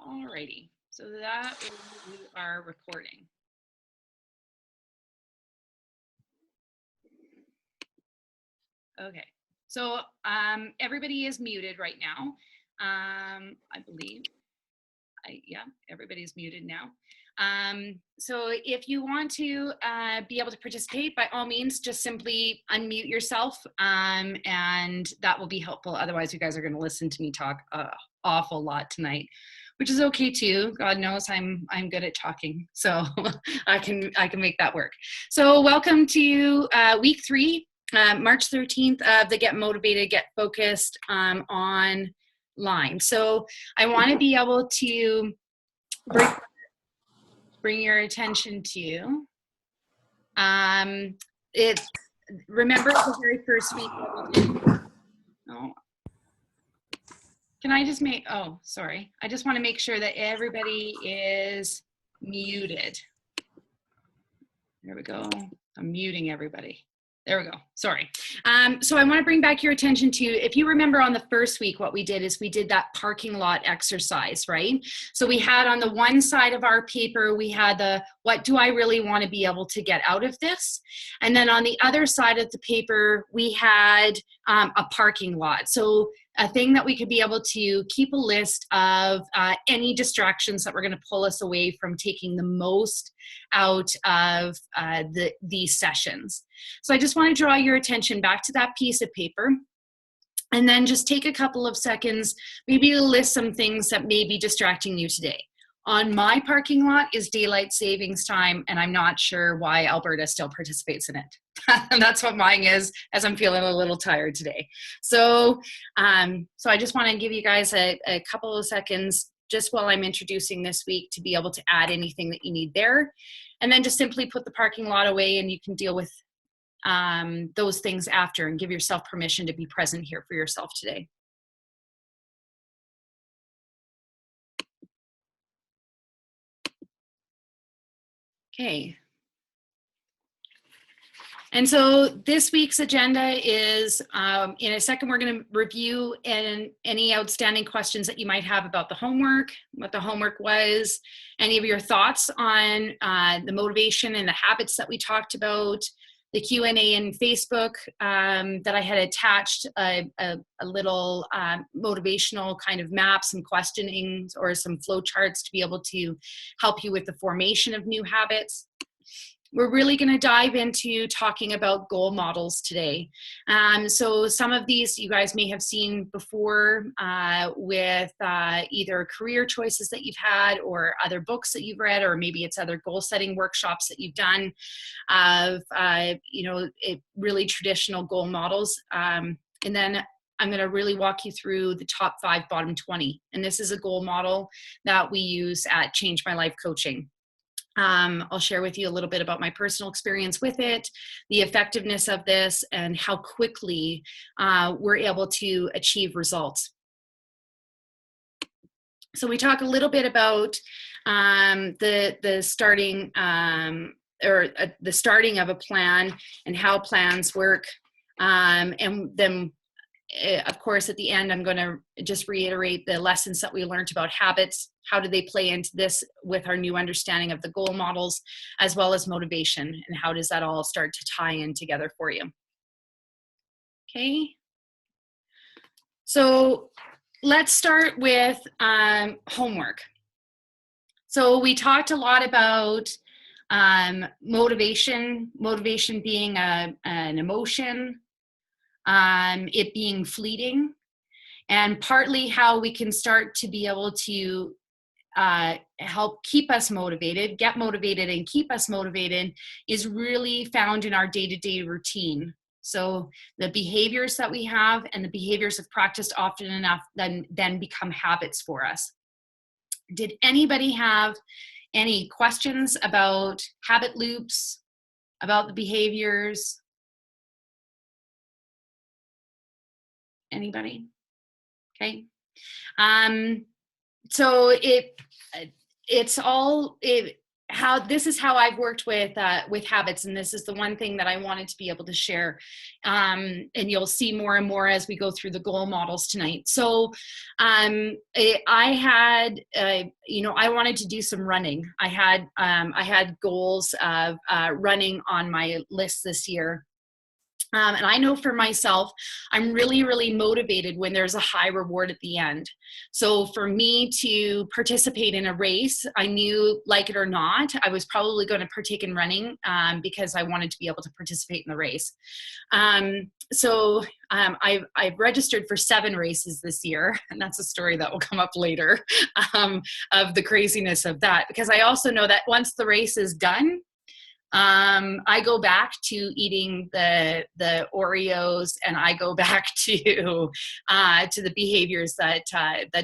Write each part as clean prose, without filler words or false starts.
Alrighty, so that will do our recording. Okay, so everybody is muted right now. I believe, yeah, everybody's muted now. So if you want to be able to participate, by all means, just simply unmute yourself, and that will be helpful. Otherwise, you guys are going to listen to me talk an awful lot tonight, which is okay too. God knows I'm good at talking, so I can make that work. So welcome to week 3, March 13th of the Get Motivated, Get Focused online. So I want to be able to bring your attention to remember the very first week that we did. Oh, can I just make, oh, sorry. I just want to make sure that everybody is muted. There we go. I'm muting everybody. There we go. Sorry. So I want to bring back your attention to, if you remember on the first week, what we did is we did that parking lot exercise, right? So we had on the one side of our paper, we had the, what do I really want to be able to get out of this? And then on the other side of the paper, we had a parking lot. So a thing that we could be able to keep a list of any distractions that were going to pull us away from taking the most out of these sessions. So I just want to draw your attention back to that piece of paper, and then just take a couple of seconds, maybe to list some things that may be distracting you today. On my parking lot is daylight savings time, and I'm not sure why Alberta still participates in it. And that's what mine is, as I'm feeling a little tired today. So, so I just want to give you guys a couple of seconds just while I'm introducing this week to be able to add anything that you need there. And then just simply put the parking lot away, and you can deal with those things after, and give yourself permission to be present here for yourself today. Okay. And so this week's agenda is, in a second, we're going to review any outstanding questions that you might have about the homework, what the homework was, any of your thoughts on the motivation and the habits that we talked about, the Q&A in Facebook that I had attached a little motivational kind of map, some questionings or some flow charts to be able to help you with the formation of new habits. We're really going to dive into talking about goal models today. So some of these you guys may have seen before with either career choices that you've had, or other books that you've read, or maybe it's other goal setting workshops that you've done of, really traditional goal models. And then I'm going to really walk you through the top 5, bottom 20. And this is a goal model that we use at Change My Life Coaching. I'll share with you a little bit about my personal experience with it, the effectiveness of this, and how quickly we're able to achieve results. So we talk a little bit about the starting the starting of a plan and how plans work, and then of course, at the end, I'm going to just reiterate the lessons that we learned about habits. How do they play into this with our new understanding of the goal models, as well as motivation, and how does that all start to tie in together for you? Okay. So let's start with homework. So we talked a lot about motivation being an emotion, it being fleeting, and partly how we can start to be able to help keep us motivated, get motivated and keep us motivated is really found in our day-to-day routine. So the behaviors that we have and the behaviors of practiced often enough then become habits for us. Did anybody have any questions about habit loops, about the behaviors? Anybody? Okay. So this is how I've worked with habits, and this is the one thing that I wanted to be able to share. And you'll see more and more as we go through the goal models tonight. So I had, I wanted to do some running. I had goals of running on my list this year. And I know for myself, I'm really, really motivated when there's a high reward at the end. So for me to participate in a race, I knew, like it or not, I was probably going to partake in running because I wanted to be able to participate in the race. I've registered for 7 races this year, and that's a story that will come up later of the craziness of that. Because I also know that once the race is done, I go back to eating the Oreos, and I go back to the behaviors that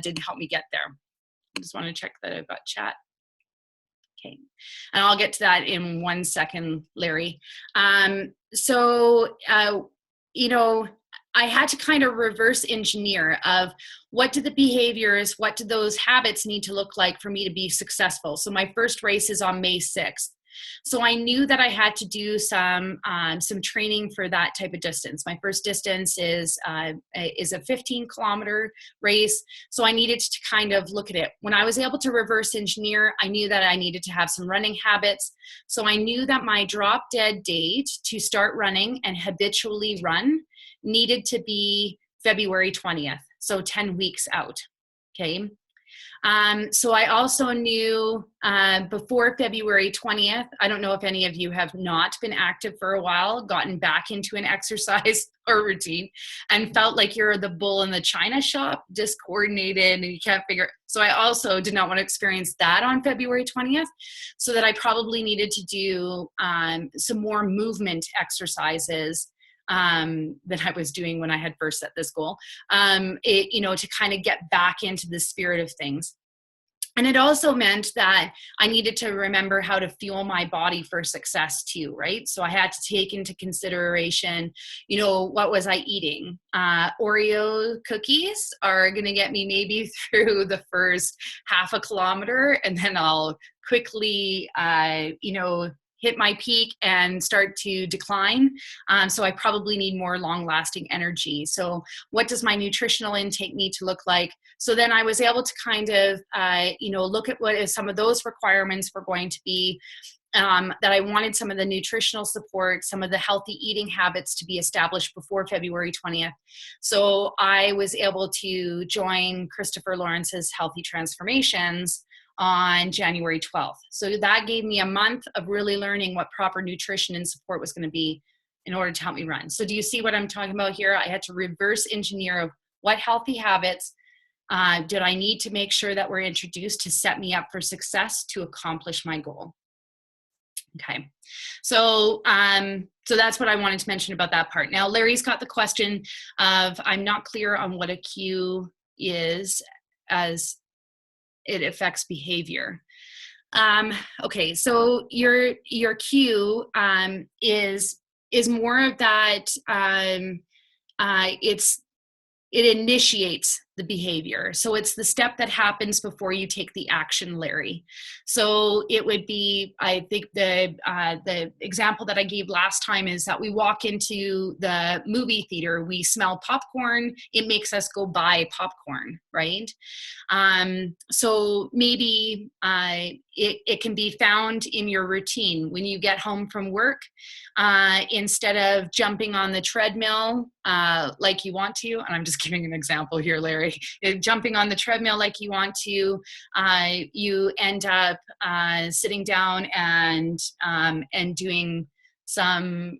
didn't help me get there. I just want to check that I've got chat. Okay, and I'll get to that in 1 second, Larry. I had to kind of reverse engineer of what do the behaviors, what do those habits need to look like for me to be successful. So my first race is on May 6th. So I knew that I had to do some training for that type of distance. My first distance is a 15-kilometer race. So I needed to kind of look at it. When I was able to reverse engineer, I knew that I needed to have some running habits. So I knew that my drop dead date to start running and habitually run needed to be February 20th. So 10 weeks out. Okay. So I also knew before February 20th, I don't know if any of you have not been active for a while, gotten back into an exercise or routine and felt like you're the bull in the china shop, discoordinated, and you can't figure. So I also did not want to experience that on February 20th, so that I probably needed to do some more movement exercises that I was doing when I had first set this goal, to kind of get back into the spirit of things. And it also meant that I needed to remember how to fuel my body for success too, right? So I had to take into consideration, what was I eating? Oreo cookies are going to get me maybe through the first half a kilometer, and then I'll quickly, hit my peak and start to decline. So I probably need more long-lasting energy. So what does my nutritional intake need to look like? So then I was able to kind of, look at what is some of those requirements were going to be, that I wanted some of the nutritional support, some of the healthy eating habits to be established before February 20th. So I was able to join Christopher Lawrence's Healthy Transformations on January 12th. So that gave me a month of really learning what proper nutrition and support was going to be in order to help me run. So do you see what I'm talking about here? I had to reverse engineer of what healthy habits did I need to make sure that were introduced to set me up for success to accomplish my goal. Okay, so that's what I wanted to mention about that part. Now, Larry's got the question of, I'm not clear on what a cue is as it affects behavior. Okay, so your cue is more of that. It initiates the behavior. So it's the step that happens before you take the action, Larry. So it would be, I think the example that I gave last time is that we walk into the movie theater, we smell popcorn, it makes us go buy popcorn, right? So maybe it can be found in your routine. When you get home from work, instead of jumping on the treadmill like you want to, and I'm just giving an example here, Larry, jumping on the treadmill like you want to, you end up sitting down and doing some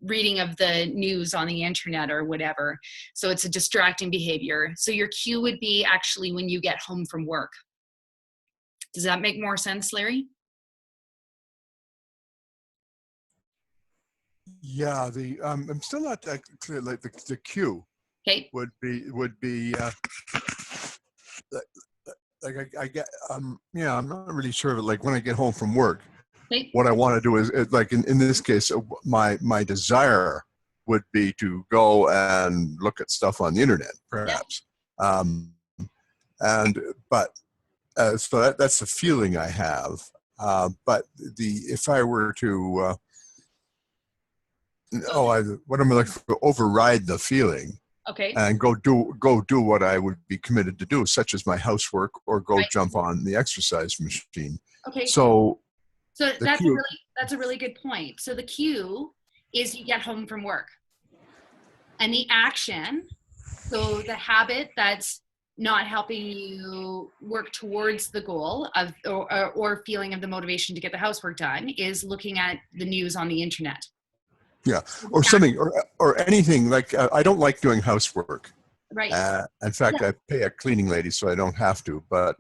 reading of the news on the internet or whatever. So it's a distracting behavior. So your cue would be actually when you get home from work. Does that make more sense, Larry? Yeah, I'm still not that clear. Like the cue would be like I get I'm not really sure. Like when I get home from work, what I want to do is like in this case, my desire would be to go and look at stuff on the internet, perhaps. So that's the feeling I have. But if I were to, what am I like to override the feeling? Okay. And go do what I would be committed to do, such as my housework or go Right. jump on the exercise machine. Okay. So that's a really good point. So the cue is you get home from work, and the action, so the habit that's not helping you work towards the goal of or feeling of the motivation to get the housework done is looking at the news on the internet. Yeah, or something, or anything like I don't like doing housework. Right. In fact, I pay a cleaning lady, so I don't have to. But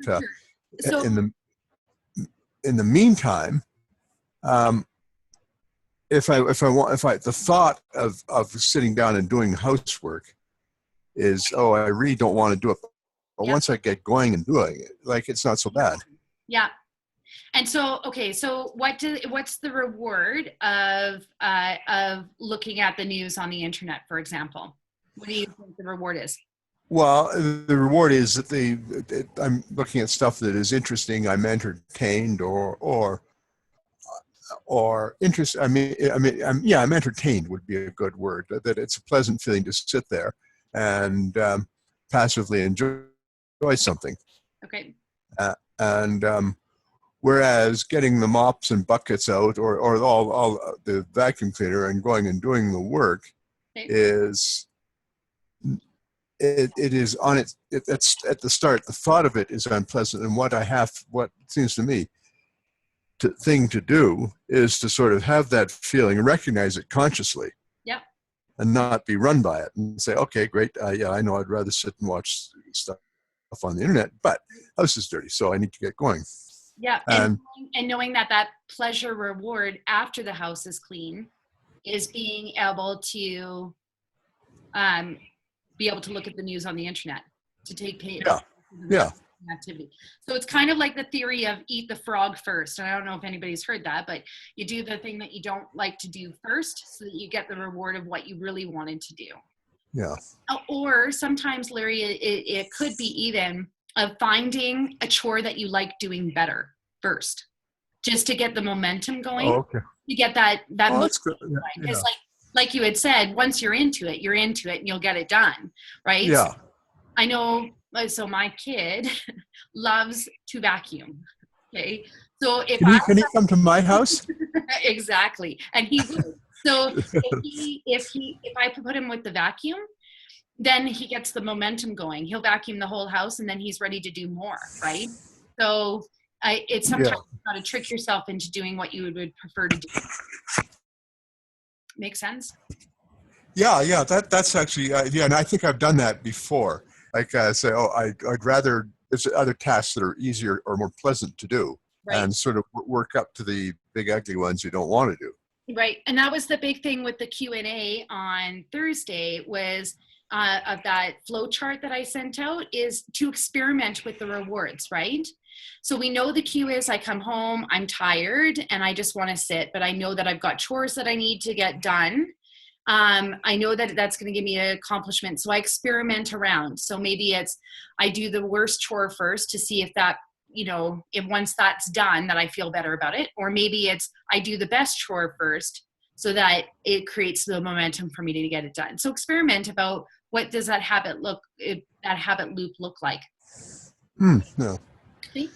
So, in the meantime, if the thought of sitting down and doing housework is, oh, I really don't want to do it, but once I get going and doing it, like it's not so bad. Yeah. And so, okay, so what's the reward of looking at the news on the internet, for example? What do you think the reward is? Well, the reward is that I'm looking at stuff that is interesting. I'm entertained, or interest. I'm entertained would be a good word. That it's a pleasant feeling to sit there and passively enjoy something. Okay. And whereas getting the mops and buckets out, or all the vacuum cleaner and going and doing the work, is it is on it's at the start. The thought of it is unpleasant, and what seems to me thing to do is to sort of have that feeling and recognize it consciously. Yeah. And not be run by it and say, okay, great. Yeah, I know I'd rather sit and watch stuff on the internet, but house is dirty, so I need to get going. Yeah, and knowing that pleasure reward after the house is clean is being able to look at the news on the internet, to take activity. So it's kind of like the theory of eat the frog first. And I don't know if anybody's heard that, but you do the thing that you don't like to do first so that you get the reward of what you really wanted to do. Yeah. Or sometimes, Larry, it could be even of finding a chore that you like doing better first, just to get the momentum going. Oh, okay. You get that that's good. Because like you had said, once you're into it and you'll get it done, right? Yeah. So I know. So my kid loves to vacuum. Okay. So can he come to my house? Exactly, and he would. So if I put him with the vacuum, then he gets the momentum going. He'll vacuum the whole house, and then he's ready to do more, right? So it's sometimes got to trick yourself into doing what you would prefer to do. Make sense? Yeah. That's actually and I think I've done that before. Like say, oh, I'd rather there's other tasks that are easier or more pleasant to do, and sort of work up to the big ugly ones you don't want to do. Right, and that was the big thing with the Q&A on Thursday was of that flow chart that I sent out is to experiment with the rewards, right? So we know the cue is I come home, I'm tired, and I just want to sit, but I know that I've got chores that I need to get done. I know that that's going to give me an accomplishment. So I experiment around. So maybe it's, I do the worst chore first to see if that, if once that's done that I feel better about it, or maybe it's, I do the best chore first so that it creates the momentum for me to get it done. So experiment about what does that habit loop look like? Yeah. Okay.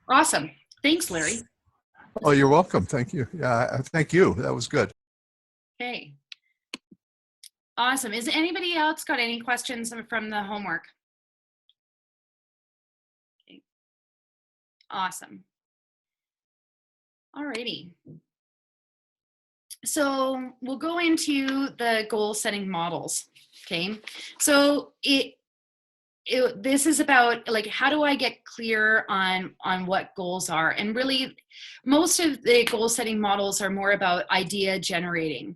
Awesome. Thanks, Larry. Oh, you're welcome. Thank you. Yeah. Thank you. That was good. Okay. Awesome. Is anybody else got any questions from the homework? Okay. Awesome. All righty. So we'll go into the goal setting models. Okay. So this is about like, how do I get clear on what goals are? And really, most of the goal setting models are more about idea generating.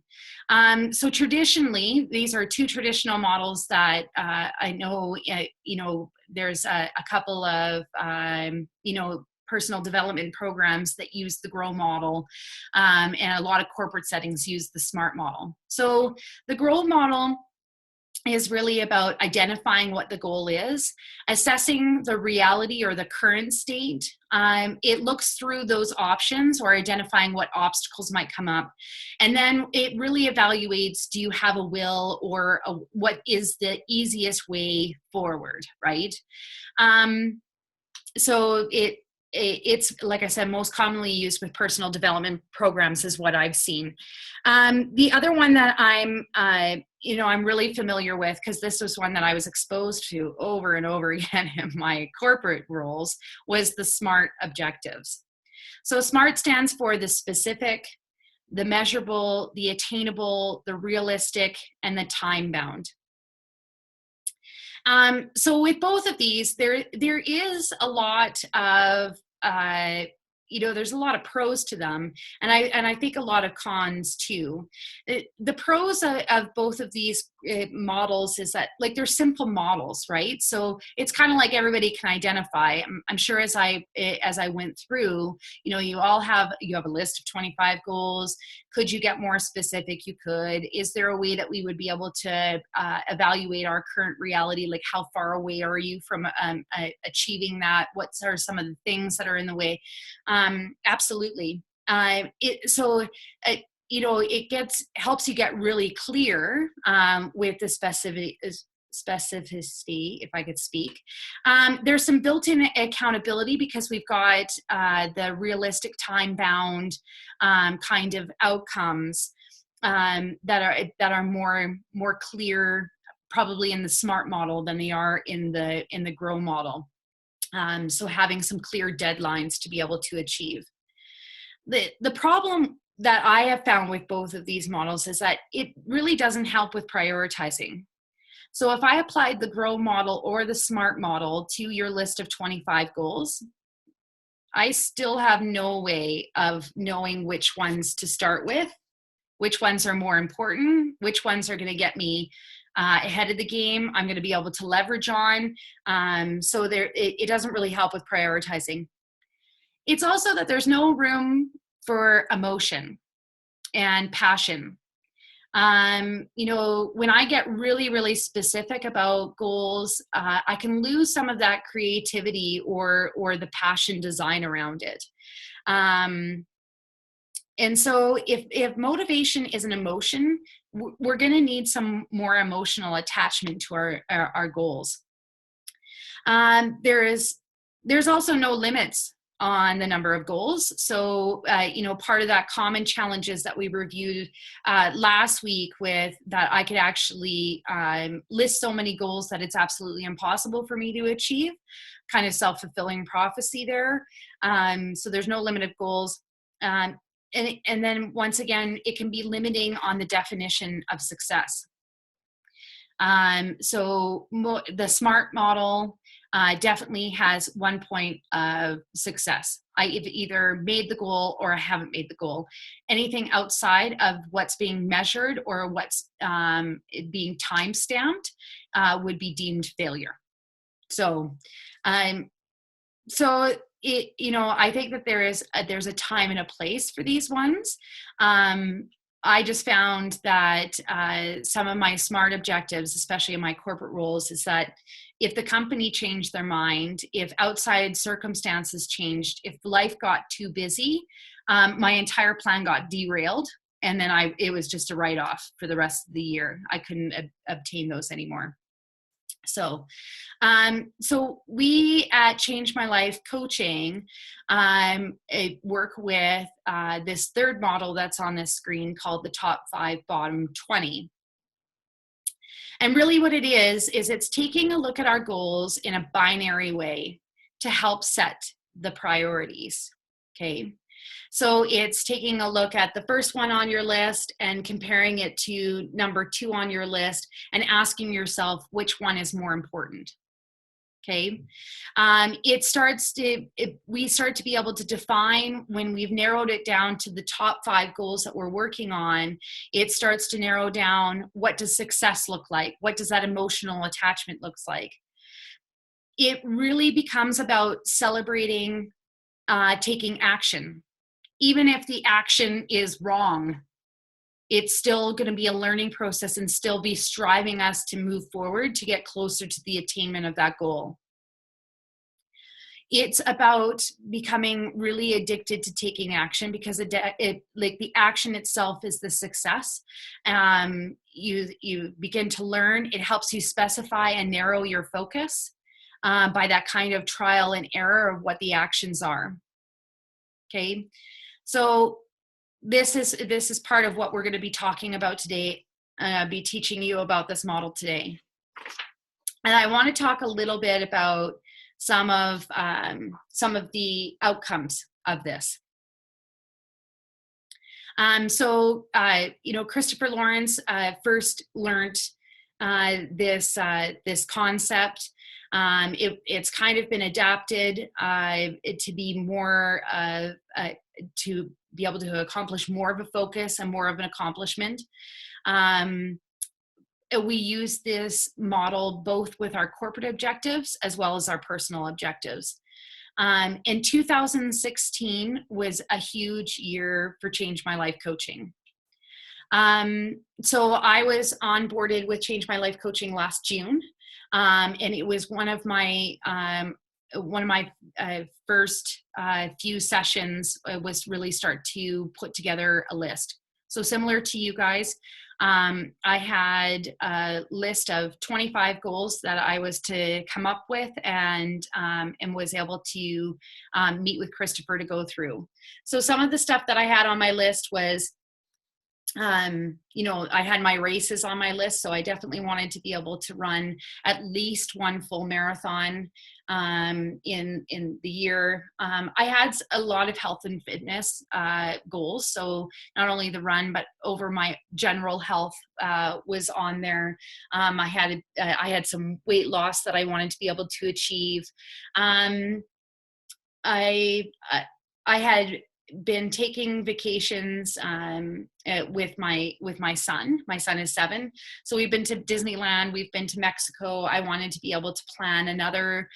So traditionally, these are two traditional models that I know, there's a couple of, personal development programs that use the GROW model, and a lot of corporate settings use the SMART model. So the GROW model is really about identifying what the goal is, assessing the reality or the current state. It looks through those options or identifying what obstacles might come up. And then it really evaluates, do you have a will, or what is the easiest way forward, right? So it's, like I said, most commonly used with personal development programs is what I've seen. The other one that I'm really familiar with, because this was one that I was exposed to over and over again in my corporate roles, was the SMART objectives. So SMART stands for the specific, the measurable, the attainable, the realistic, and the time bound. So with both of these, there is a lot of there's a lot of pros to them, and I think a lot of cons too. The pros of both of these models is that, like, they're simple models, right? So it's kind of like everybody can identify. I'm sure as I went through, you have a list of 25 goals. Could you get more specific? You could. Is there a way that we would be able to evaluate our current reality? Like, how far away are you from achieving that? What are some of the things that are in the way? Absolutely. It helps you get really clear with the specificity, if I could speak. There's some built-in accountability because we've got the realistic time-bound kind of outcomes that are more clear, probably in the SMART model than they are in the GROW model. So having some clear deadlines to be able to achieve. The problem that I have found with both of these models is that it really doesn't help with prioritizing. So if I applied the GROW model or the SMART model to your list of 25 goals, I still have no way of knowing which ones to start with, which ones are more important, which ones are going to get me ahead of the game, I'm going to be able to leverage on. So it doesn't really help with prioritizing. It's also that there's no room for emotion and passion. When I get really, really specific about goals, I can lose some of that creativity or the passion design around it. And so if motivation is an emotion, we're going to need some more emotional attachment to our goals. There's also no limits on the number of goals. So, part of that common challenges that we reviewed last week with that I could actually list so many goals that it's absolutely impossible for me to achieve, kind of self-fulfilling prophecy there. So there's no limit of goals. And then once again, it can be limiting on the definition of success. So the SMART model definitely has 1 point of success. I've either made the goal or I haven't made the goal. Anything outside of what's being measured or what's being time-stamped would be deemed failure. So, I think that there's a time and a place for these ones. I just found that some of my SMART objectives, especially in my corporate roles, is that if the company changed their mind, if outside circumstances changed, if life got too busy, my entire plan got derailed, and then it was just a write-off for the rest of the year. I couldn't obtain those anymore. So we at Change My Life Coaching work with this third model that's on this screen called the Top 5 Bottom 20. And really what it is it's taking a look at our goals in a binary way to help set the priorities, okay? So it's taking a look at the first one on your list and comparing it to number 2 on your list and asking yourself which one is more important. Okay. We start to be able to define, when we've narrowed it down to the top 5 goals that we're working on, it starts to narrow down, what does success look like? What does that emotional attachment looks like? It really becomes about celebrating taking action. Even if the action is wrong, it's still going to be a learning process and still be striving us to move forward to get closer to the attainment of that goal. It's about becoming really addicted to taking action, because like the action itself is the success. You begin to learn. It helps you specify and narrow your focus by that kind of trial and error of what the actions are. Okay, so this is part of what we're going to be talking about today. I'll be teaching you about this model today, and I want to talk a little bit about some of the outcomes of this. Christopher Lawrence first learned this concept. It's kind of been adapted to be more to be able to accomplish more of a focus and more of an accomplishment. We use this model both with our corporate objectives as well as our personal objectives. In 2016 was a huge year for Change My Life Coaching. So I was onboarded with Change My Life Coaching last June, and it was one of my first few sessions was to really start to put together a list. So similar to you guys, I had a list of 25 goals that I was to come up with, and was able to meet with Christopher to go through. So some of the stuff that I had on my list was, I had my races on my list, so I definitely wanted to be able to run at least one full marathon in the year. I had a lot of health and fitness goals, so not only the run, but over my general health was on there. I had some weight loss that I wanted to be able to achieve. I had been taking vacations with my son. My son is 7, so we've been to Disneyland, we've been to Mexico. I wanted to be able to plan another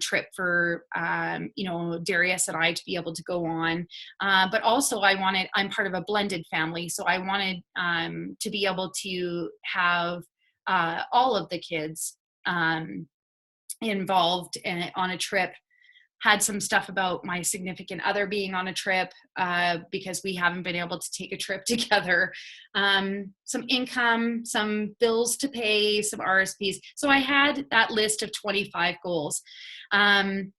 trip for Darius and I to be able to go on, but also I'm part of a blended family, so I wanted to be able to have all of the kids involved on a trip. Had some stuff about my significant other being on a trip because we haven't been able to take a trip together. Some income, some bills to pay, some RSPs. So I had that list of 25 goals. And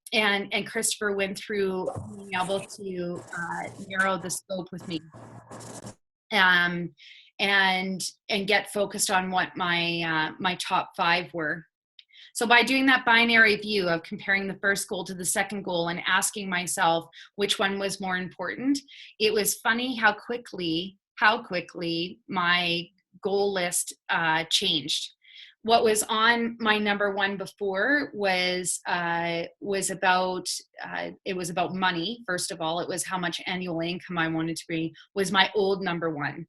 Christopher went through being able to narrow the scope with me. And get focused on what my top 5 were. So by doing that binary view of comparing the first goal to the second goal and asking myself which one was more important, it was funny how quickly my goal list changed. What was on my number 1 before was about money. First of all, it was how much annual income I wanted to be, was my old number 1.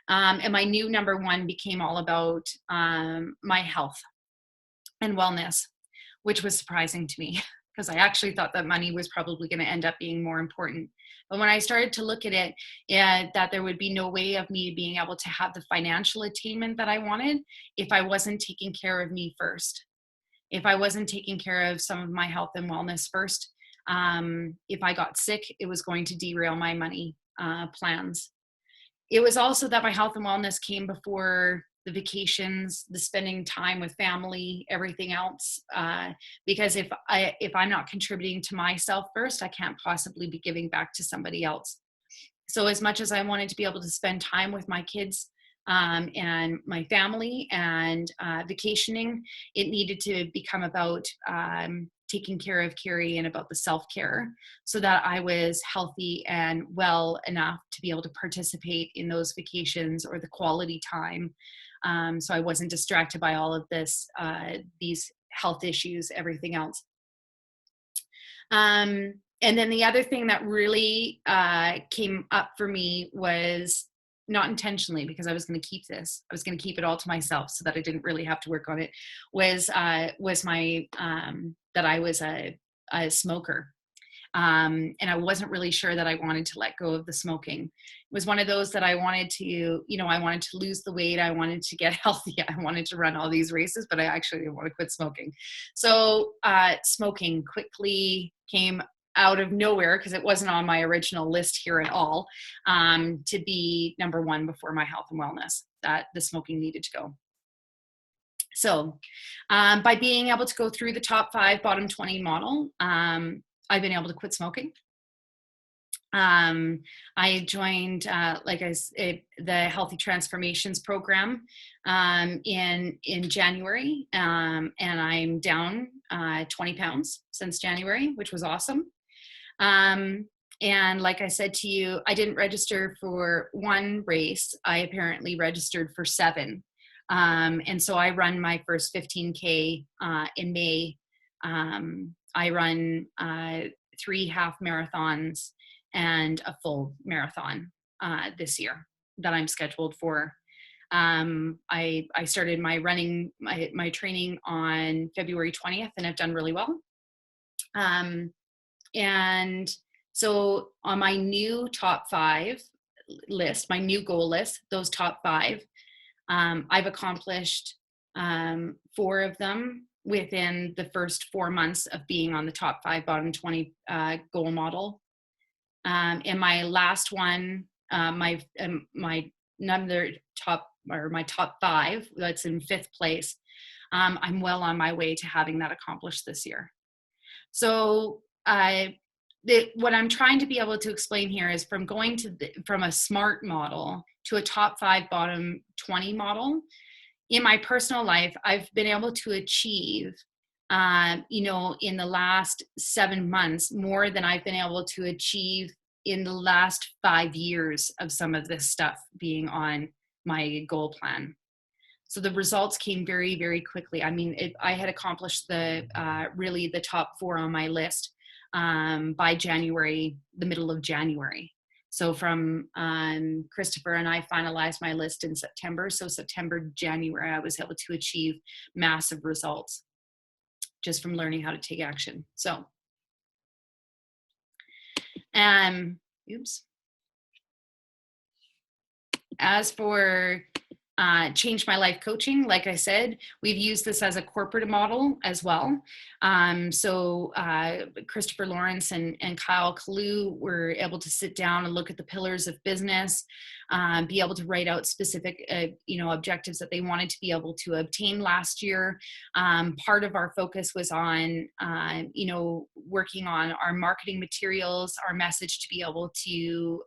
And my new number 1 became all about my health and wellness, which was surprising to me because I actually thought that money was probably going to end up being more important. But when I started to look at it, that there would be no way of me being able to have the financial attainment that I wanted if I wasn't taking care of me first. If I wasn't taking care of some of my health and wellness first, if I got sick, it was going to derail my money plans. It was also that my health and wellness came before the vacations, the spending time with family, everything else. Because if I'm not contributing to myself first, I can't possibly be giving back to somebody else. So as much as I wanted to be able to spend time with my kids and my family and vacationing, it needed to become about taking care of Carrie and about the self-care so that I was healthy and well enough to be able to participate in those vacations or the quality time. So I wasn't distracted by all of this, these health issues, everything else. And then the other thing that really came up for me was, not intentionally because I was going to keep this, I was going to keep it all to myself so that I didn't really have to work on it, was my, that I was a smoker. And I wasn't really sure that I wanted to let go of the smoking. It was one of those that I wanted to, I wanted to lose the weight. I wanted to get healthy. I wanted to run all these races, but I actually didn't want to quit smoking. So smoking quickly came out of nowhere, because it wasn't on my original list here at all, to be number one before my health and wellness, that the smoking needed to go. So by being able to go through the top 5 bottom 20 model, I've been able to quit smoking. I joined, the Healthy Transformations program in January, and I'm down 20 pounds since January, which was awesome. And like I said to you, I didn't register for 1 race. I apparently registered for 7. And so I run my first 15K in May. I run 3 half marathons and a full marathon this year that I'm scheduled for. I started my running, my training on February 20th, and I've done really well. And so on my new top 5 list, my new goal list, those top 5, I've accomplished 4 of them within the first 4 months of being on the top 5 bottom 20 goal model. And my last one, my top 5, that's in 5th place. I'm well on my way to having that accomplished this year. So what I'm trying to be able to explain here is from going from a SMART model to a top 5 bottom 20 model. In my personal life, I've been able to achieve, in the last 7 months, more than I've been able to achieve in the last 5 years of some of this stuff being on my goal plan. So the results came very, very quickly. I mean, I had accomplished really the top 4 on my list by January, the middle of January. So from Christopher and I finalized my list in September. So September, January, I was able to achieve massive results just from learning how to take action. So, as for Change My Life coaching, like I said, we've used this as a corporate model as well. So Christopher Lawrence and Kyle Kalu were able to sit down and look at the pillars of business, be able to write out specific, objectives that they wanted to be able to obtain last year. Part of our focus was on, working on our marketing materials, our message, to be able to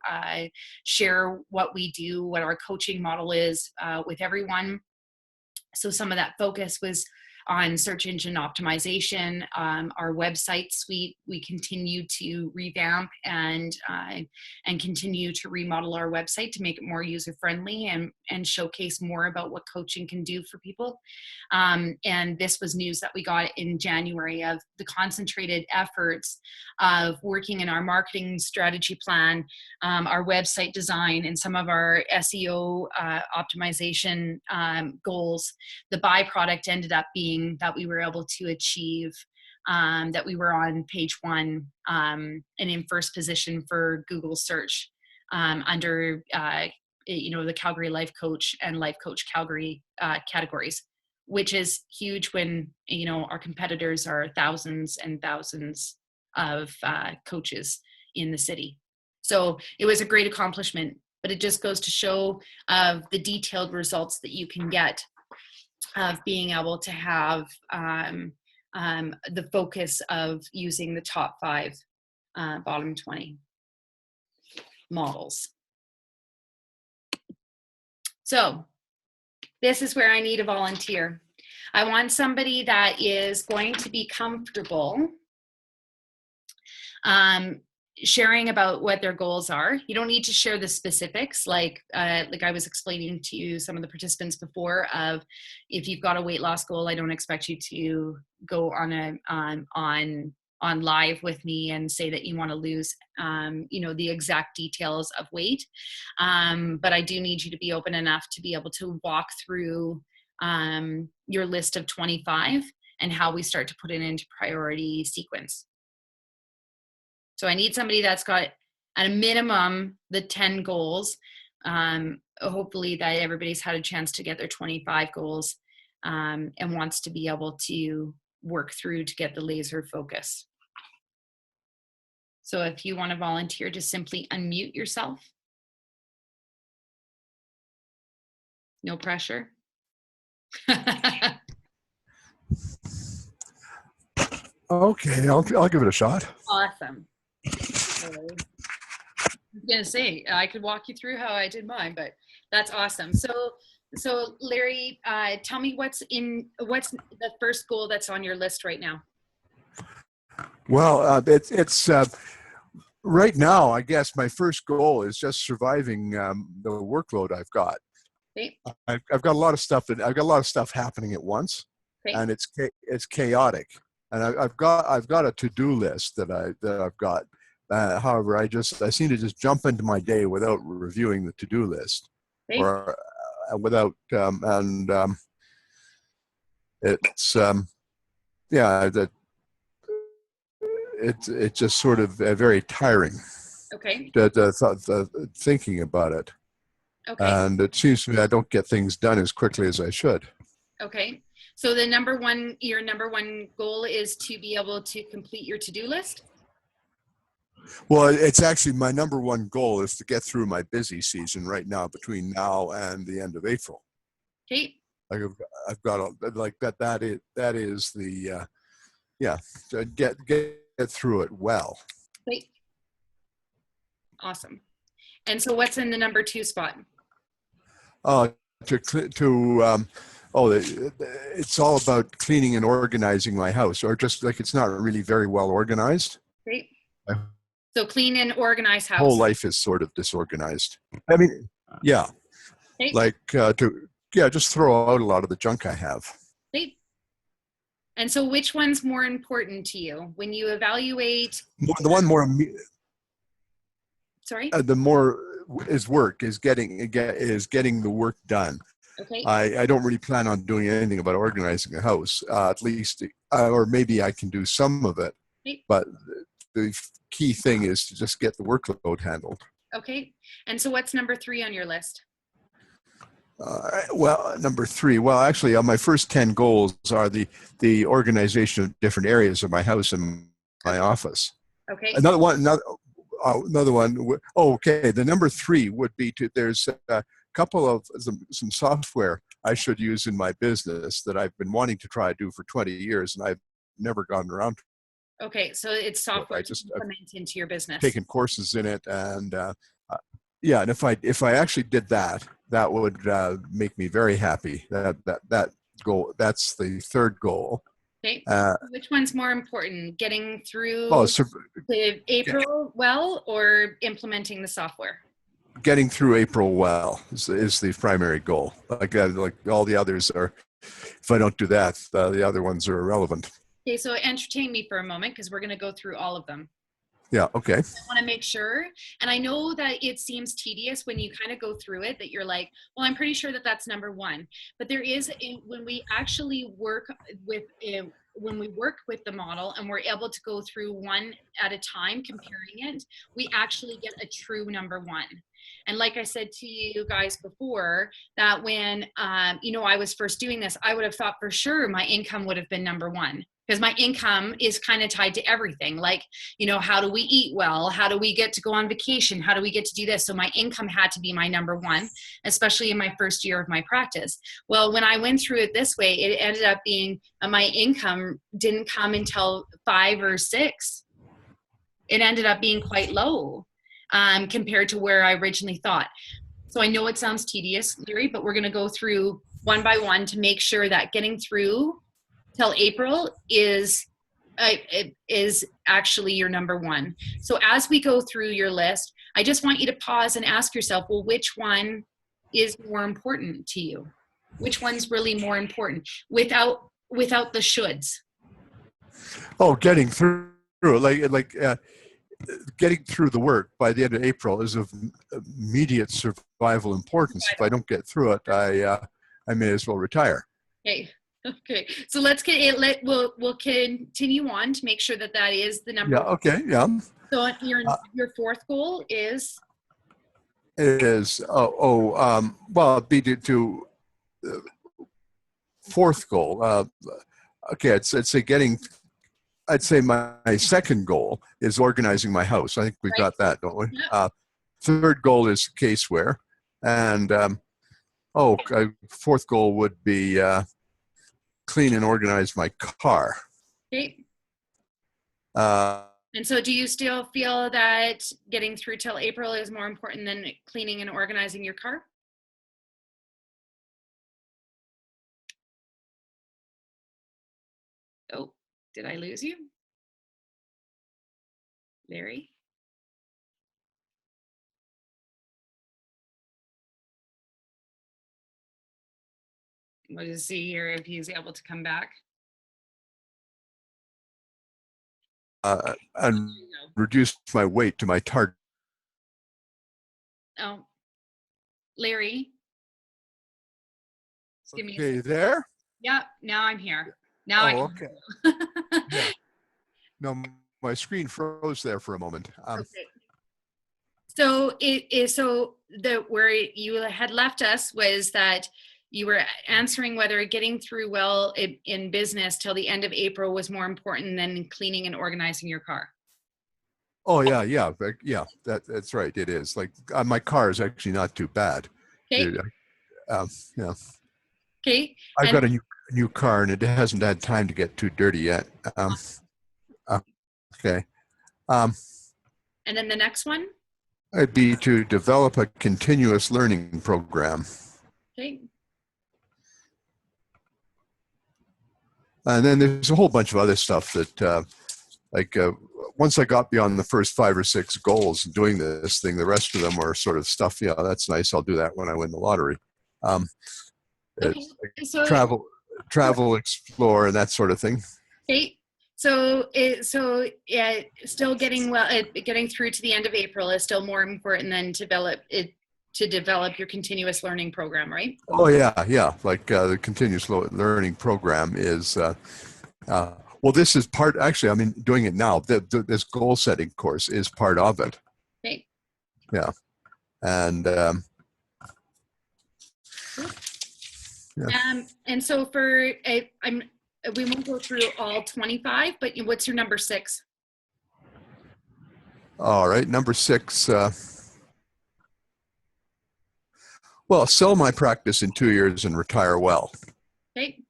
share what we do, what our coaching model is with everyone. So some of that focus was on search engine optimization. Our website suite, we continue to revamp and continue to remodel our website to make it more user friendly and showcase more about what coaching can do for people. And this was news that we got in January of the concentrated efforts of working in our marketing strategy plan, our website design, and some of our SEO optimization goals. The byproduct ended up being that we were able to achieve that we were on page 1 and in first position for Google search under the Calgary Life Coach and Life Coach Calgary categories, which is huge when our competitors are thousands and thousands of coaches in the city. So it was a great accomplishment, but it just goes to show of the detailed results that you can get of being able to have the focus of using the top 5 bottom 20 models. So this is where I need a volunteer. I want somebody that is going to be comfortable sharing about what their goals are. You don't need to share the specifics, like I was explaining to you, some of the participants before, of if you've got a weight loss goal, I don't expect you to go on live with me and say that you want to lose the exact details of weight, but I do need you to be open enough to be able to walk through your list of 25 and how we start to put it into priority sequence. So I need somebody that's got at a minimum the 10 goals. Hopefully that everybody's had a chance to get their 25 goals and wants to be able to work through to get the laser focus. So if you want to volunteer, just simply unmute yourself. No pressure. Okay, I'll give it a shot. Awesome. I was gonna say I could walk you through how I did mine, but that's awesome. So Larry, tell me what's the first goal that's on your list right now? Well, it's right now. I guess my first goal is just surviving the workload I've got. Okay. I've got a lot of stuff happening at once, Okay. and it's chaotic. And I've got a to-do list that I've got. However, I seem to just jump into my day without reviewing the to-do list, Okay. or without it's yeah, that it's just sort of very tiring. Okay. Thinking about it. Okay. And it seems to me I don't get things done as quickly as I should. Okay. So your number one goal is to be able to complete your to-do list? Well, it's actually my number one goal is to get through my busy season right now between now and the end of April. Okay. Like I've got like that is the to get through it well. Okay. Awesome. And so what's in the number 2 spot? It's all about cleaning and organizing my house, or just like it's not really very well organized. Great. So clean and organize house. Whole life is sort of disorganized. I mean, yeah, Great. like just throw out a lot of the junk I have. Great. And so which one's more important to you when you evaluate? The one more. Sorry. The more is getting the work done. Okay. I don't really plan on doing anything about organizing a house, at least, or maybe I can do some of it. Okay. But the key thing is to just get the workload handled. Okay. And so what's number 3 on your list? Well, number 3. Well, actually, my first 10 goals are the organization of different areas of my house and my office. Okay. Another one. Oh, okay. The number 3 would be there's a couple of some software I should use in my business that I've been wanting to try to do for 20 years, and I've never gotten around to. Okay, so it's software to implement into your business. Taken courses in it, and yeah, and if I actually did that, that would make me very happy. That goal, that's the 3rd goal. Okay. Which one's more important, getting through the April well, or implementing the software? Getting through April well is the primary goal. Like all the others are. If I don't do that, the other ones are irrelevant. Okay, so entertain me for a moment because we're going to go through all of them. Yeah, okay. I want to make sure, and I know that it seems tedious when you kind of go through it, that you're like, well, I'm pretty sure that that's number 1. But there is, when we actually work with the model and we're able to go through one at a time, comparing it, we actually get a true number 1. And like I said to you guys before, that when I was first doing this, I would have thought for sure my income would have been number 1. Because my income is kind of tied to everything. Like, how do we eat well? How do we get to go on vacation? How do we get to do this? So my income had to be my number 1, especially in my first year of my practice. Well, when I went through it this way, it ended up being my income didn't come until 5 or 6. It ended up being quite low compared to where I originally thought. So I know it sounds tedious, Larry, but we're going to go through one by one to make sure that getting through till April is actually your number 1. So as we go through your list, I just want you to pause and ask yourself, well, which one is more important to you? Which one's really more important without the shoulds? Oh, getting through, getting through the work by the end of April is of immediate survival importance. If I don't get through it, I may as well retire. Okay, so we'll continue on to make sure that is the number. Yeah. Okay. Yeah. So Uh, your fourth goal is, it is, well, it'd be uh, fourth goal. Okay, it's a getting, I'd say my second goal is organizing my house. I think we've right? got that, don't we? Yep. Third goal is caseware. And fourth goal would be clean and organize my car. Okay. Uh, And so do you still feel that getting through till April is more important than cleaning and organizing your car? Oh, did I lose you? Larry? We'll just see here if he's able to come back. and reduce my weight to my target. Oh, Larry? Just give me a Okay, second. there? Yeah, now I'm here. Now I Oh, can. okay. Yeah. No, my screen froze there for a moment. Okay. So it is, so the where you had left us was that you were answering whether getting through well in business till the end of April was more important than cleaning and organizing your car. Oh yeah, that's right. It is like my car is actually not too bad. Okay. Yeah, Okay. I've And got a new car and it hasn't had time to get too dirty yet. Uh, okay. and then the next one. It'd be to develop a continuous learning program. Okay. And then there's a whole bunch of other stuff that, once I got beyond the first 5 or 6 goals doing this thing, the rest of them were sort of stuff. Yeah, that's nice. I'll do that when I win the lottery. Okay. So Travel, explore, and that sort of thing. okay. So yeah, still getting getting through to the end of April is still more important than to develop your continuous learning program, right? Oh yeah. Like the continuous learning program is. Well, this is part. Actually, I mean, doing it now. This goal setting course is part of it. Okay. Yeah, and And so we won't go through all 25, but what's your number 6? all right. Number 6. Well, sell my practice in 2 years and retire well. Okay.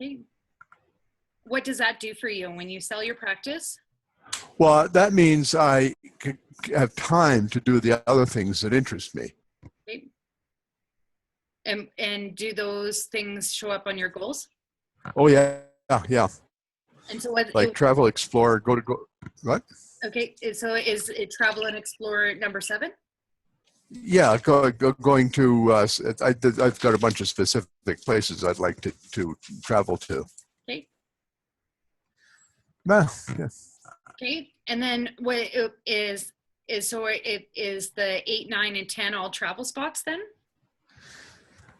Okay. What does that do for you when you sell your practice? Well, that means I have time to do the other things that interest me. Okay. And do those things show up on your goals? Oh yeah. And so Like travel, explore, go. What? Okay, so is it travel and explore number 7? Yeah, going to. I've got a bunch of specific places I'd like to travel to. Okay. Yeah. Okay, and then what is the 8, 9, and 10 all travel spots then?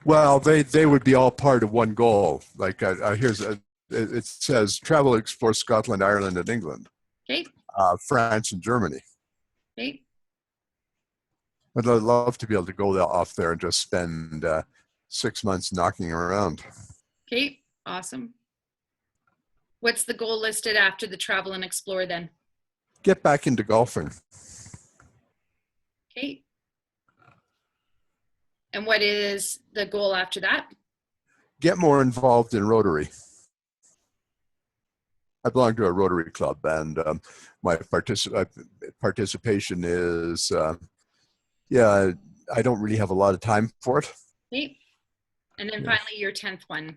Well, they would be all part of one goal. Like it says travel, explore Scotland, Ireland, and England. Okay. France and Germany. Okay. I'd love to be able to go off there and just spend 6 months knocking around. Okay, awesome. What's the goal listed after the travel and explore then? Get back into golfing. Okay. And what is the goal after that? Get more involved in Rotary. I belong to a Rotary club, and my participation is, I don't really have a lot of time for it. Okay. And then finally, your 10th one.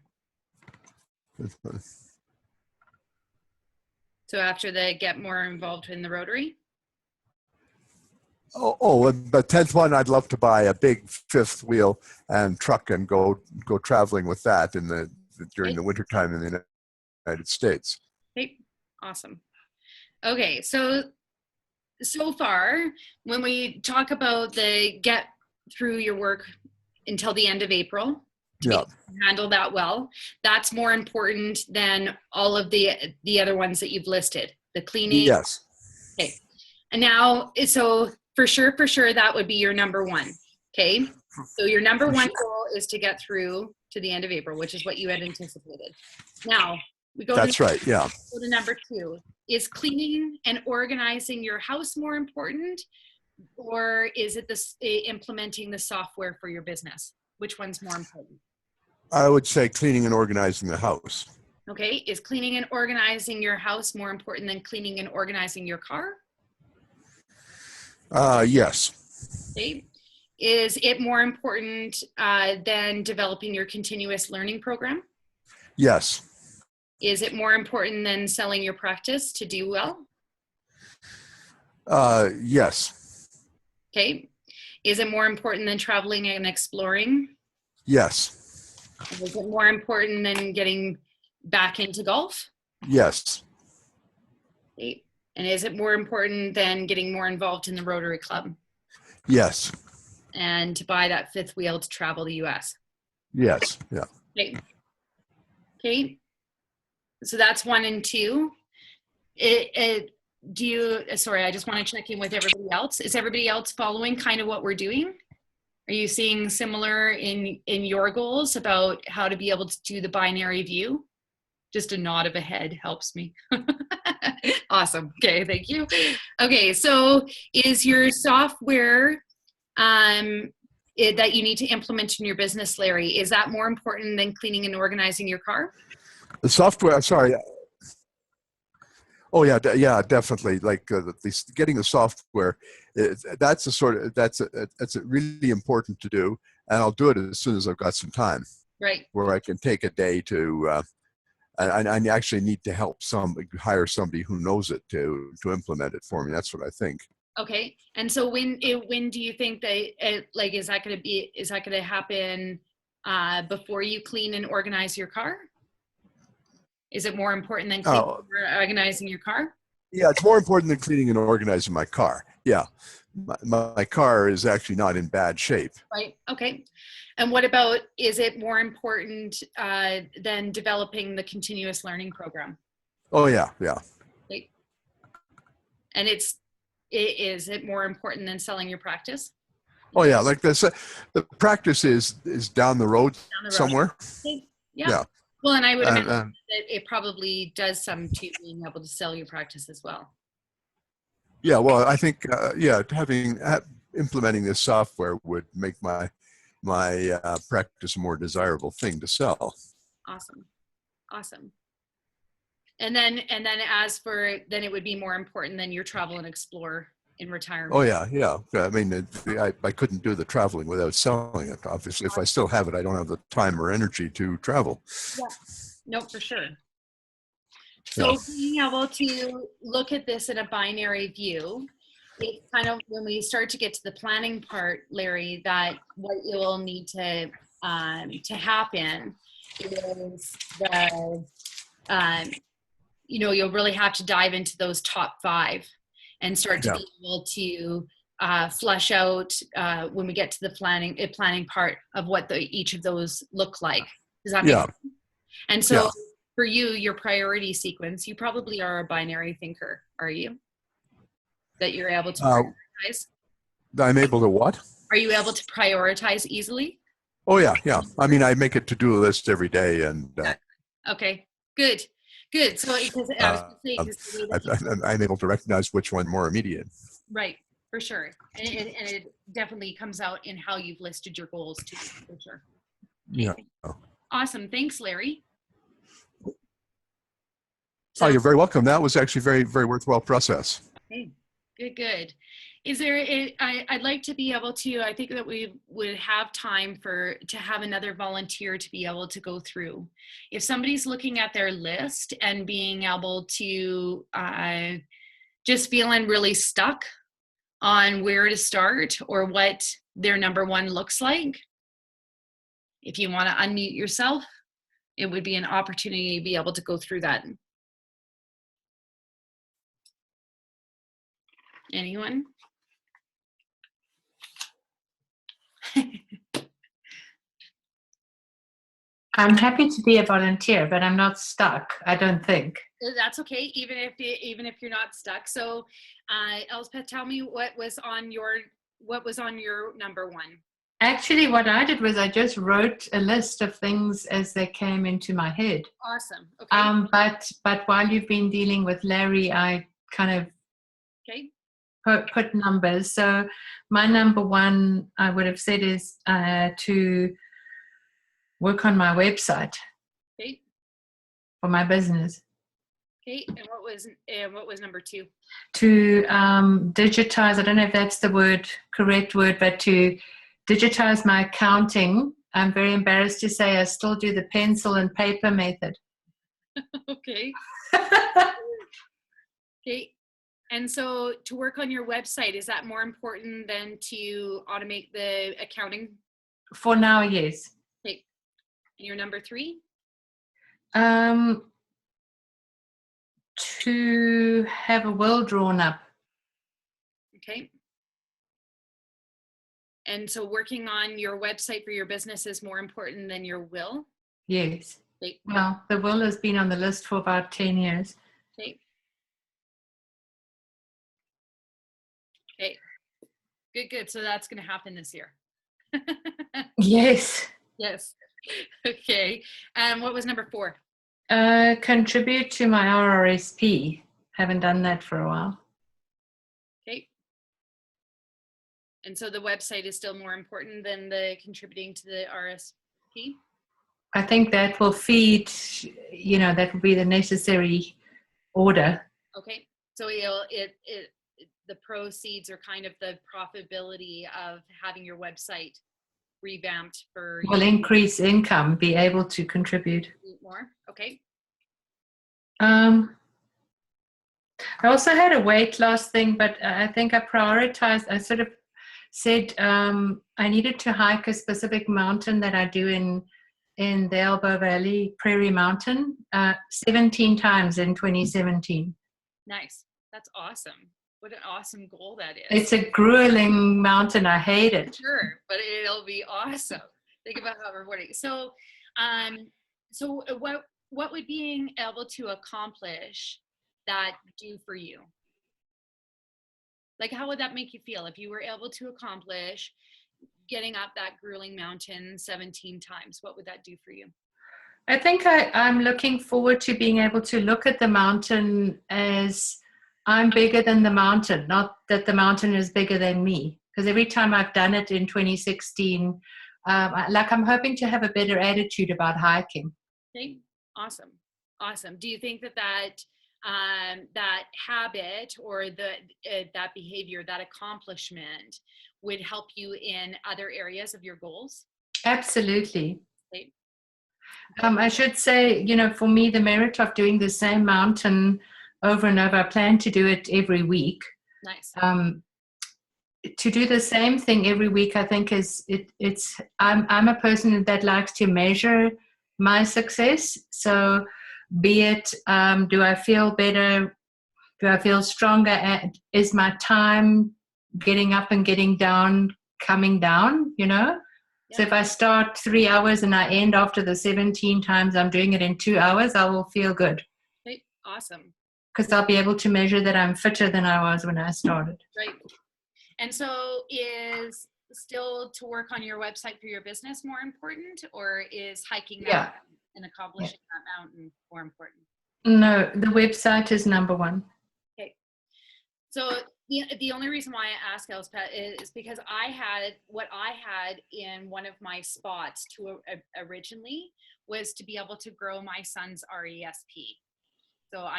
So after the get more involved in the Rotary? The 10th one, I'd love to buy a big 5th wheel and truck and go traveling with that during the wintertime in the United States. Okay, awesome. Okay, so far, when we talk about the get through your work until the end of April, to be Yeah. able to handle that well. That's more important than all of the other ones that you've listed. The cleaning. Yes. Okay. And now, so for sure, that would be your number one. Okay. So your number one goal is to get through to the end of April, which is what you had anticipated. Now we go That's right. Yeah. go to number two. Is cleaning and organizing your house more important, or is it this implementing the software for your business? Which one's more important? I would say cleaning and organizing the house. Okay. Is cleaning and organizing your house more important than cleaning and organizing your car? Yes. Okay. Is it more important than developing your continuous learning program? Yes. Is it more important than selling your practice to do well? Yes. Okay. Is it more important than traveling and exploring? Yes. Is it more important than getting back into golf? Yes. Okay. And is it more important than getting more involved in the Rotary Club Yes. and to buy that fifth wheel to travel the US? Yes. Yeah. Okay. Okay. So that's 1 and 2. Sorry, I just want to check in with everybody else. Is everybody else following kind of what we're doing? Are you seeing similar in your goals about how to be able to do the binary view? Just a nod of a head helps me. Awesome. Okay, thank you. Okay, so is your software that you need to implement in your business, Larry, is that more important than cleaning and organizing your car? The software. Sorry. Oh yeah, yeah, definitely. Like getting the software, that's really important to do, and I'll do it as soon as I've got some time. Right. Where I can take a day to, I actually need to hire somebody who knows it to implement it for me. That's what I think. Okay. And so when do you think that is that going to happen before you clean and organize your car? Is it more important than cleaning or organizing your car? Yeah, it's more important than cleaning and organizing my car. Yeah. My car is actually not in bad shape. Right. Okay. And what about, is it more important than developing the continuous learning program? Oh yeah. Yeah. Right. And is it more important than selling your practice? Oh yeah. Like this, the practice is down the road, somewhere. Okay. Yeah. Yeah. Well, and I would imagine that it probably does some to being able to sell your practice as well. Yeah, well, I think implementing this software would make my practice a more desirable thing to sell. Awesome. And then it would be more important than your travel and explore in retirement. Oh yeah. I mean, I couldn't do the traveling without selling it. Obviously, if I still have it, I don't have the time or energy to travel. Yeah. No, for sure. So being able to look at this in a binary view, it's kind of when we start to get to the planning part, Larry, that what you will need to happen is you'll really have to dive into those top 5 and start to be able to flesh out when we get to the planning part of what each of those look like. Does that make sense? And so for you, your priority sequence, you probably are a binary thinker, are you? That you're able to prioritize? I'm able to what? Are you able to prioritize easily? Oh yeah. I mean, I make a to-do list every day, and okay, good. So I'm able to recognize which one more immediate. Right, for sure, and it definitely comes out in how you've listed your goals too, for sure. Yeah. Awesome. Thanks, Larry. Oh, you're very welcome. That was actually very, very worthwhile process. Okay, good. Is there, I'd like to be able to, I think that we would have time to have another volunteer to be able to go through. If somebody's looking at their list and being able to just feeling really stuck on where to start or what their number one looks like, if you want to unmute yourself, it would be an opportunity to be able to go through that. Anyone? I'm happy to be a volunteer, but I'm not stuck, I don't think. That's okay, even if you're not stuck. So, Elspeth, tell me what was on your number one. Actually, what I did was I just wrote a list of things as they came into my head. Awesome. Okay. But while you've been dealing with Larry, I kind of put numbers. So my number one, I would have said, is to work on my website for my business. Okay, and what was number two? To digitize. I don't know if that's the correct word, but to digitize my accounting. I'm very embarrassed to say I still do the pencil and paper method. Okay. Okay. And so to work on your website, is that more important than to automate the accounting? For now, yes. Okay. And your number three? To have a will drawn up. Okay. And so working on your website for your business is more important than your will? Yes. Okay. Well, the will has been on the list for about 10 years. Okay. Okay. Good. So that's going to happen this year. Yes. Yes. Okay. And what was number four? Contribute to my RRSP. Haven't done that for a while. Okay. And so the website is still more important than the contributing to the RSP? I think that will feed, that will be the necessary order. Okay. So the proceeds are kind of the profitability of having your website revamped for will increase income, be able to contribute more. Okay. I also had a weight loss thing, but I think I prioritized. I sort of said I needed to hike a specific mountain that I do in the Elbow Valley, Prairie Mountain, 17 times in 2017. Nice. That's awesome. What an awesome goal that is. It's a grueling mountain. I hate it. Sure, but it'll be awesome. Think about how rewarding. So, what would being able to accomplish that do for you? Like, how would that make you feel if you were able to accomplish getting up that grueling mountain 17 times? What would that do for you? I think I'm looking forward to being able to look at the mountain as I'm bigger than the mountain, not that the mountain is bigger than me. Because every time I've done it in 2016, I'm hoping to have a better attitude about hiking. Okay, awesome. Do you think that habit or that behavior, that accomplishment, would help you in other areas of your goals? Absolutely. Okay. I should say, for me, the merit of doing the same mountain over and over, I plan to do it every week. Nice. To do the same thing every week, I think I'm a person that likes to measure my success. So be it, do I feel better? Do I feel stronger? Is my time getting up and getting down, coming down, Yeah. So if I start 3 hours and I end after the 17 times I'm doing it in 2 hours, I will feel good. Okay. Awesome. Because I'll be able to measure that I'm fitter than I was when I started. Right. And so is still to work on your website for your business more important, or is hiking that and accomplishing that mountain more important? No, the website is number one. Okay. So the only reason why I ask Elspeth is because I had in one of my spots originally was to be able to grow my son's RESP. So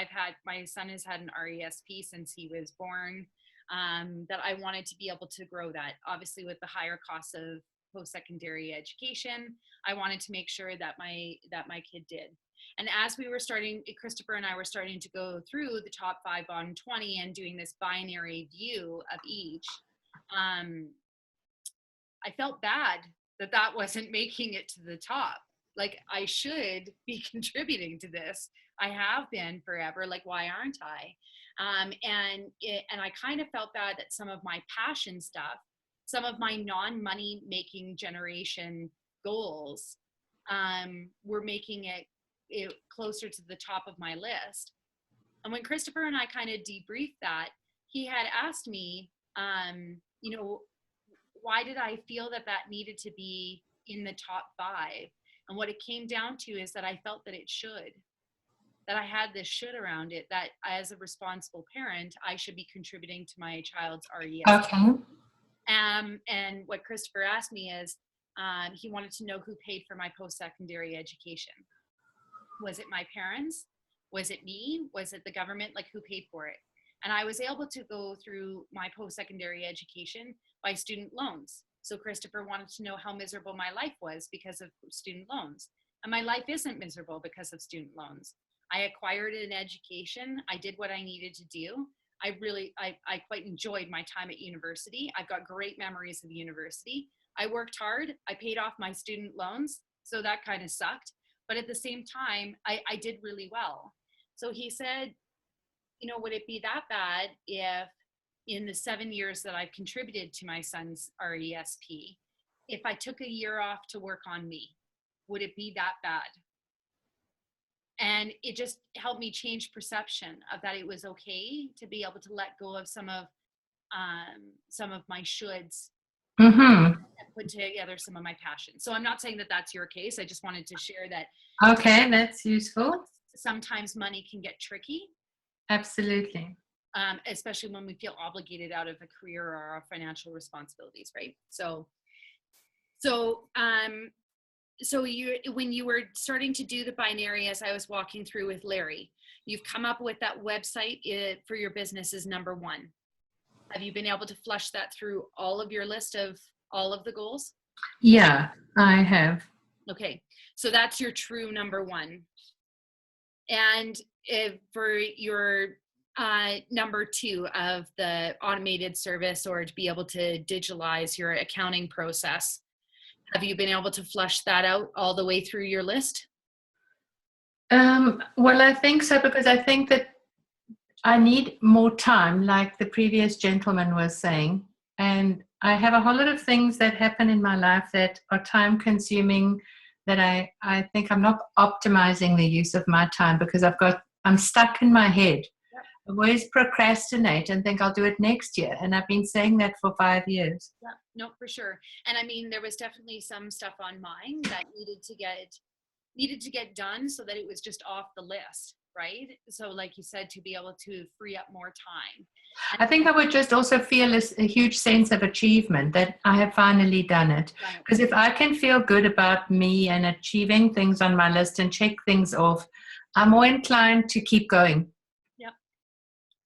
my son has had an RESP since he was born, that I wanted to be able to grow that. Obviously with the higher costs of post-secondary education, I wanted to make sure that my kid did. And as we were Christopher and I were starting to go through the top 5 on 20 and doing this binary view of each, I felt bad that wasn't making it to the top. Like, I should be contributing to this. I have been forever. Like, why aren't I? And I kind of felt bad that some of my passion stuff, some of my non-money making generation goals, were making it closer to the top of my list. And when Christopher and I kind of debriefed that, he had asked me, you know, why did I feel that needed to be in the top 5? And what it came down to is that I felt that it should, that I had this should around it, that as a responsible parent, I should be contributing to my child's RES. Okay. And what Christopher asked me is, he wanted to know who paid for my post-secondary education. Was it my parents? Was it me? Was it the government? Like, who paid for it? And I was able to go through my post-secondary education by student loans. So Christopher wanted to know how miserable my life was because of student loans. And my life isn't miserable because of student loans. I acquired an education. I did what I needed to do. I quite enjoyed my time at university. I've got great memories of university. I worked hard. I paid off my student loans. So that kind of sucked. But at the same time, I did really well. So he said, you know, would it be that bad if in the 7 years that I've contributed to my son's RESP, if I took a year off to work on me, would it be that bad? And it just helped me change perception of that it was okay to be able to let go of some of my shoulds, and put together some of my passions. So I'm not saying that that's your case. I just wanted to share that. Okay, that's useful. Sometimes money can get tricky. Absolutely. Especially when we feel obligated out of a career or our financial responsibilities, right? So when you were starting to do the binary, as I was walking through with Larry, you've come up with that website for your business is number 1. Have you been able to flush that through all of your list of all of the goals? Yeah, I have. Okay, so that's your true number 1. And for your number 2 of the automated service, or to be able to digitalize your accounting process, have you been able to flush that out all the way through your list? Well, I think so, because I think that I need more time, like the previous gentleman was saying. And I have a whole lot of things that happen in my life that are time consuming, that I think I'm not optimizing the use of my time, because I'm stuck in my head. Yep. I always procrastinate and think I'll do it next year. And I've been saying that for 5 years. Yeah, no, for sure. And I mean, there was definitely some stuff on mine that needed to get done so that it was just off the list, right? So like you said, to be able to free up more time. I think I would just also feel a huge sense of achievement that I have finally done it. Because if I can feel good about me and achieving things on my list and check things off, I'm more inclined to keep going. Yep.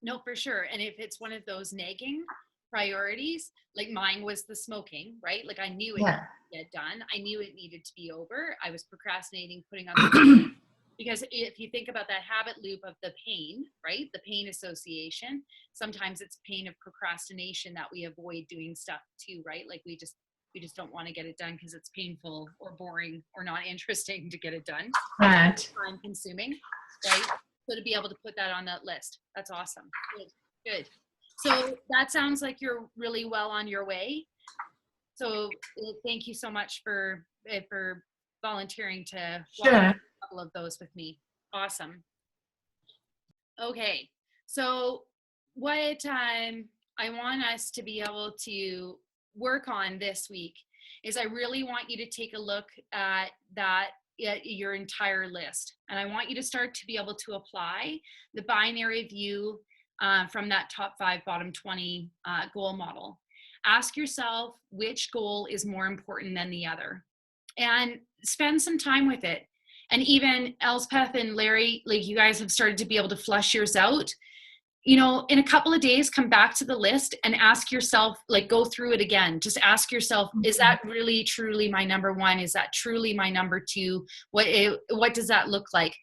No, for sure. And if it's one of those nagging priorities, like mine was the smoking, right? Like I knew it needed to get done. I knew it needed to be over. I was procrastinating, putting on the because if you think about that habit loop of the pain, right? The pain association, sometimes it's pain of procrastination that we avoid doing stuff too, right? Like we just don't want to get it done because it's painful or boring or not interesting to get it done. Right. Time consuming, right? So to be able to put that on that list, that's awesome. Good. So that sounds like you're really well on your way. So thank you so much for volunteering to walk a couple of those with me. Awesome. Okay, so what I want us to be able to work on this week is I really want you to take a look at your entire list. And I want you to start to be able to apply the binary view from that top 5, bottom 20 goal model. Ask yourself which goal is more important than the other, and spend some time with it. And even Elspeth and Larry, like you guys have started to be able to flush yours out. You know, in a couple of days, come back to the list and ask yourself, like go through it again. Just ask yourself, is that really truly my number 1? Is that truly my number 2? What does that look like?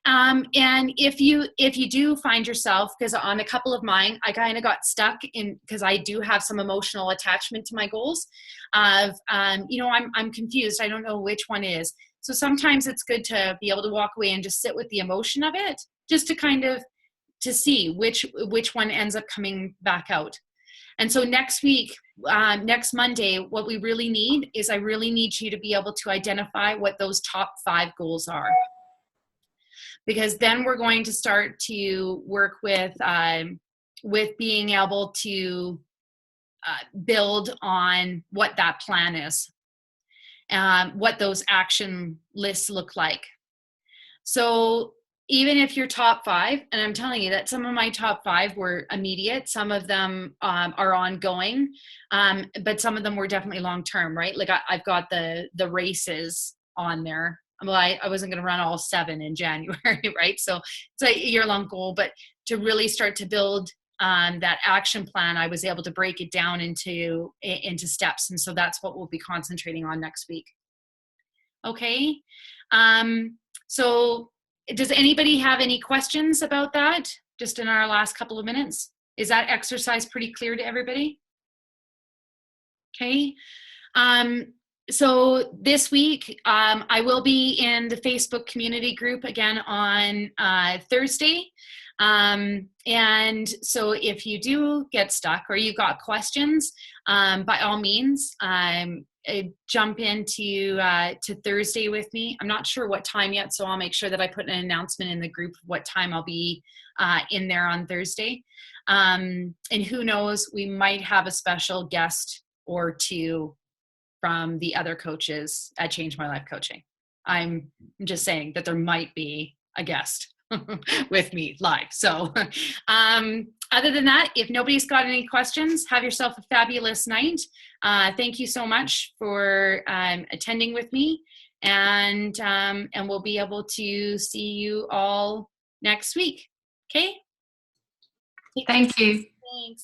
And if you do find yourself, because on a couple of mine, I kind of got stuck in, because I do have some emotional attachment to my goals of, you know, I'm confused. I don't know which one is. So sometimes it's good to be able to walk away and just sit with the emotion of it, just to kind of, to see which one ends up coming back out. And so next week, next Monday, what we really need is I really need you to be able to identify what those top 5 goals are. Because then we're going to start to work with being able to build on what that plan is, what those action lists look like. So even if your top 5, and I'm telling you that some of my top 5 were immediate, some of them are ongoing, but some of them were definitely long-term, right? Like I've got the races on there. Well, I wasn't going to run all 7 in January, right? So it's a year-long goal, but to really start to build that action plan, I was able to break it down into steps. And so that's what we'll be concentrating on next week. Okay. So does anybody have any questions about that? Just in our last couple of minutes? Is that exercise pretty clear to everybody? Okay. So this week, I will be in the Facebook community group again on Thursday. And so if you do get stuck or you've got questions, by all means, jump into to Thursday with me. I'm not sure what time yet, so I'll make sure that I put an announcement in the group of what time I'll be in there on Thursday. And who knows, we might have a special guest or 2 from the other coaches at Change My Life Coaching. I'm just saying that there might be a guest with me live. So other than that, if nobody's got any questions, have yourself a fabulous night. Thank you so much for attending with me, and we'll be able to see you all next week. Okay? Thank you. Thanks.